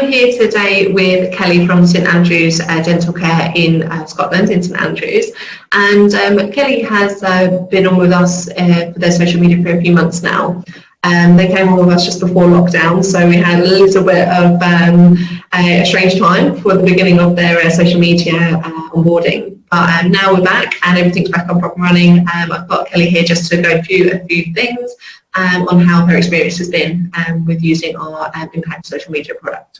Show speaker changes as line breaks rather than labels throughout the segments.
I'm here today with Kelly from St Andrews Dental Care in Scotland, in St Andrews. And Kelly has been on with us for their social media for a few months now. They came on with us just before lockdown, so we had a little bit of a strange time for the beginning of their social media onboarding. But now we're back and everything's back up and running. I've got Kelly here just to go through a few things on how her experience has been with using our Impact social media product.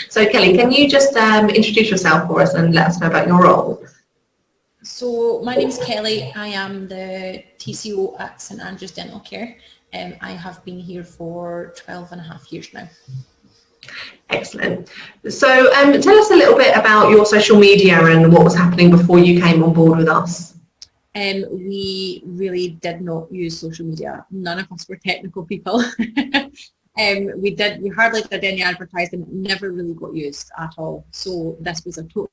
So Kelly, can you just introduce yourself for us and let us know about your role?
So my name is Kelly. I am the TCO at St Andrews Dental Care. I have been here for 12 and a half years now.
Excellent. So tell us a little bit about your social media and what was happening before you came on board with us.
We really did not use social media. None of us were technical people. We hardly did any advertising. It never really got used at all. So this was a totally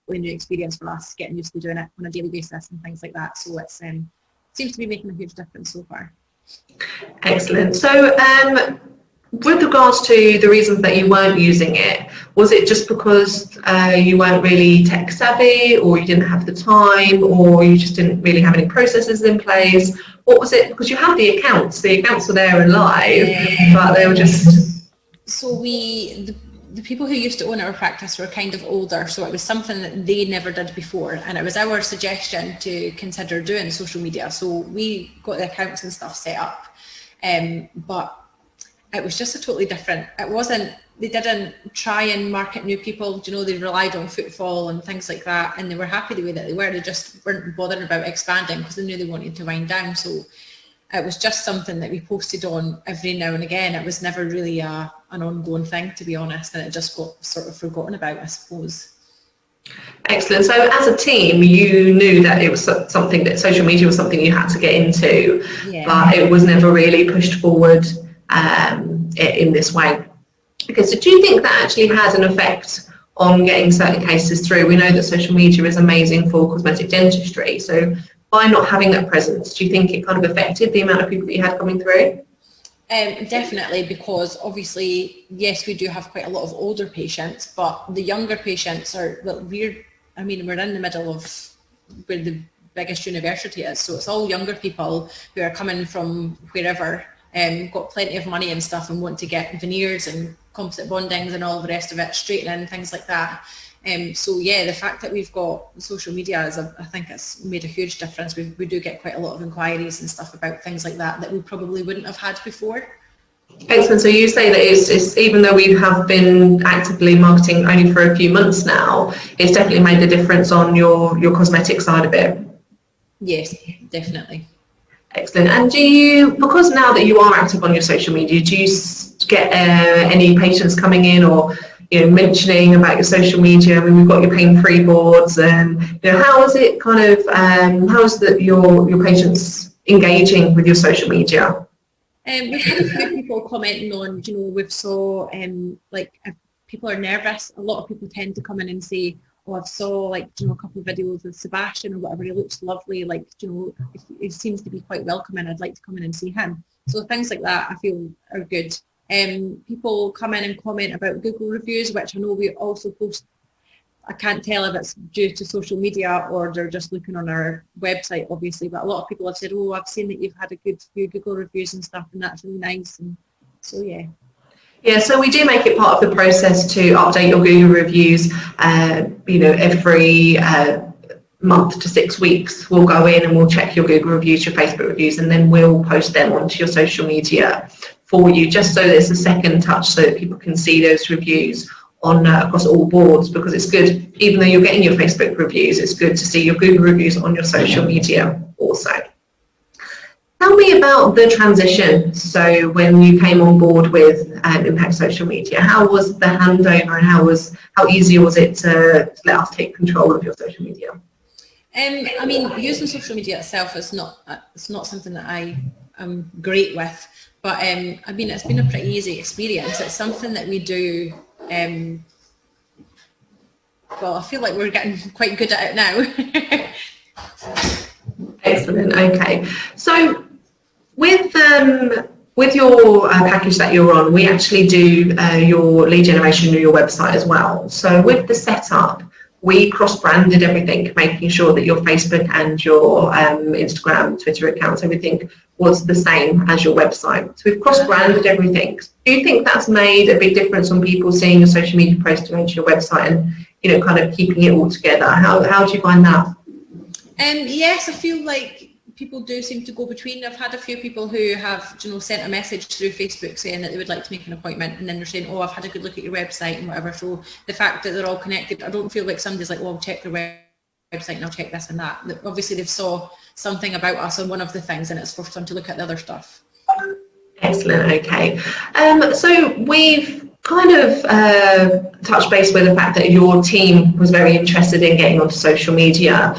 new experience for us, getting used to doing it on a daily basis and things like that. So it seems to be making a huge difference so far.
Excellent. So with regards to the reasons that you weren't using it, was it just because you weren't really tech savvy, or you didn't have the time, or you just didn't really have any processes in place? What was it? Because you have the accounts were there and live, but they were just...
So the people who used to own our practice were kind of older, so it was something that they never did before, and it was our suggestion to consider doing social media. So we got the accounts and stuff set up, but it was just a totally different, they didn't try and market new people, they relied on footfall and things like that, and they were happy the way that they were. They just weren't bothered about expanding because they knew they wanted to wind down. So it was just something that we posted on every now and again. It was never really an ongoing thing, to be honest, and it just got sort of forgotten about, I suppose.
Excellent. So as a team, you knew that it was something that social media was something you had to get into, but it was never really pushed forward in this way. Okay, so do you think that actually has an effect on getting certain cases through? We know that social media is amazing for cosmetic dentistry, so by not having that presence, do you think it kind of affected the amount of people that you had coming through?
Definitely, because obviously, yes, we do have quite a lot of older patients, but the younger patients we're in the middle of where the biggest university is, so it's all younger people who are coming from wherever, got plenty of money and stuff and want to get veneers and composite bondings and all the rest of it, straightening and things like that. So yeah, the fact that we've got social media I think it's made a huge difference. We do get quite a lot of inquiries and stuff about things like that we probably wouldn't have had before.
Excellent. So you say that it's even though we have been actively marketing only for a few months now, it's definitely made a difference on your cosmetic side of it.
Yes, definitely.
Excellent. And because now that you are active on your social media, do you get any patients coming in or mentioning about your social media? I mean, we've got your pain-free boards, and how is it kind of how is your patients engaging with your social media?
We've had a few people commenting on, we've saw if people are nervous, a lot of people tend to come in and say, oh, I've saw a couple of videos with Sebastian or whatever, he looks lovely, he seems to be quite welcoming, I'd like to come in and see him. So things like that I feel are good. People come in and comment about Google reviews, which I know we also post. I can't tell if it's due to social media or they're just looking on our website, obviously, but a lot of people have said, oh, I've seen that you've had a good few Google reviews and stuff, and that's really nice. And so
yeah, so we do make it part of the process to update your Google reviews, every month to 6 weeks. We'll go in and we'll check your Google reviews, your Facebook reviews, and then we'll post them onto your social media for you, just so there's a second touch so that people can see those reviews on across all boards, because it's good, even though you're getting your Facebook reviews, it's good to see your Google reviews on your social media also. Tell me about the transition. So when you came on board with Impact Social Media, how was the handover, and how easy was it to let us take control of your social media?
Using social media itself is not something that I am great with, but it's been a pretty easy experience. It's something that we do. I feel like we're getting quite good at it now.
Excellent. Okay. So with With your package that you're on, we actually do your lead generation on your website as well. So with the setup, we cross-branded everything, making sure that your Facebook and your Instagram, Twitter accounts, everything was the same as your website. So we've cross-branded everything. Do you think that's made a big difference on people seeing your social media post going to your website and, you know, kind of keeping it all together? How do you find that?
Yes, I feel like people do seem to go between. I've had a few people who have, you know, sent a message through Facebook saying that they would like to make an appointment, and then they're saying, oh, I've had a good look at your website and whatever. So the fact that they're all connected, I don't feel like somebody's like, well, I'll check their website and I'll check this and that. Obviously they've saw something about us on one of the things and it's forced them to look at the other stuff.
Excellent, okay. So we've kind of touched base with the fact that your team was very interested in getting onto social media.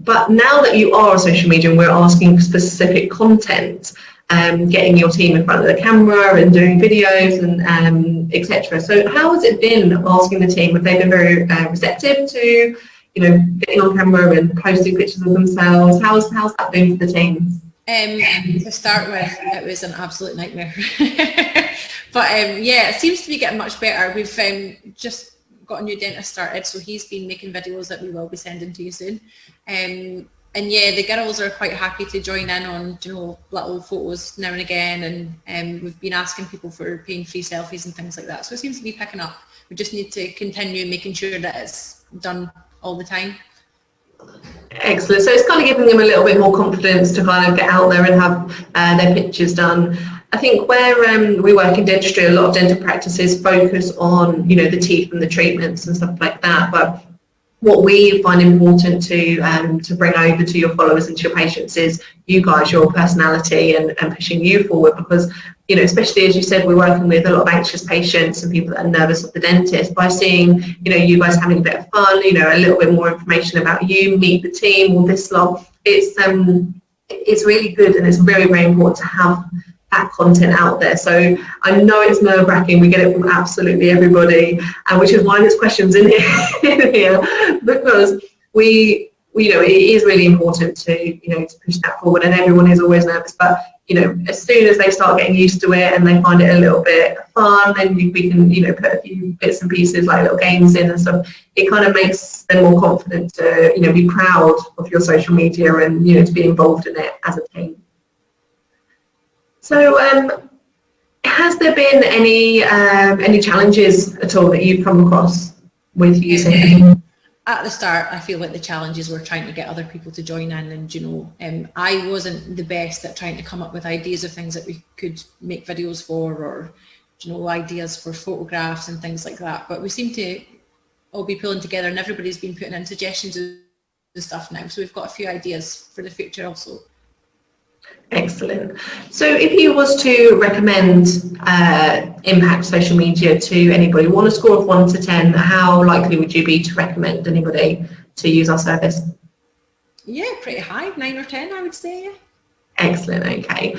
But now that you are on social media and we're asking for specific content, getting your team in front of the camera and doing videos and etc. So how has it been asking the team? Have they been very receptive to, you know, getting on camera and posting pictures of themselves? How's that been for the team?
To start with, it was an absolute nightmare. But yeah, it seems to be getting much better. We've just got a new dentist started, so he's been making videos that we will be sending to you soon. And yeah, the girls are quite happy to join in on, you know, little photos now and again, and we've been asking people for pain-free selfies and things like that. So it seems to be picking up. We just need to continue making sure that it's done all the time.
Excellent. So it's kind of giving them a little bit more confidence to kind of get out there and have their pictures done. I think where we work in dentistry, a lot of dental practices focus on, you know, the teeth and the treatments and stuff like that. But what we find important to bring over to your followers and to your patients is you guys, your personality, and pushing you forward, because, you know, especially as you said, we're working with a lot of anxious patients and people that are nervous of the dentist. By seeing, you know, you guys having a bit of fun, you know, a little bit more information about you, meet the team, all this lot, it's really good, and it's very, very important to have that content out there. So I know it's nerve-wracking. We get it from absolutely everybody, and which is why there's questions in here, because we, you know, it is really important to, you know, to push that forward, and everyone is always nervous. But, you know, as soon as they start getting used to it and they find it a little bit fun, then we can, you know, put a few bits and pieces like little games in and stuff. It kind of makes them more confident to, you know, be proud of your social media and, you know, to be involved in it as a team. So has there been any challenges at all that you've come across with using?
At the start, I feel like the challenges were trying to get other people to join in, and, you know, I wasn't the best at trying to come up with ideas of things that we could make videos for, or, you know, ideas for photographs and things like that. But we seem to all be pulling together, and everybody's been putting in suggestions and stuff now. So we've got a few ideas for the future also.
Excellent. So if you was to recommend Impact Social Media to anybody, on a score of 1 to 10, how likely would you be to recommend anybody to use our service?
Yeah, pretty high, 9 or 10, I would say.
Excellent, okay.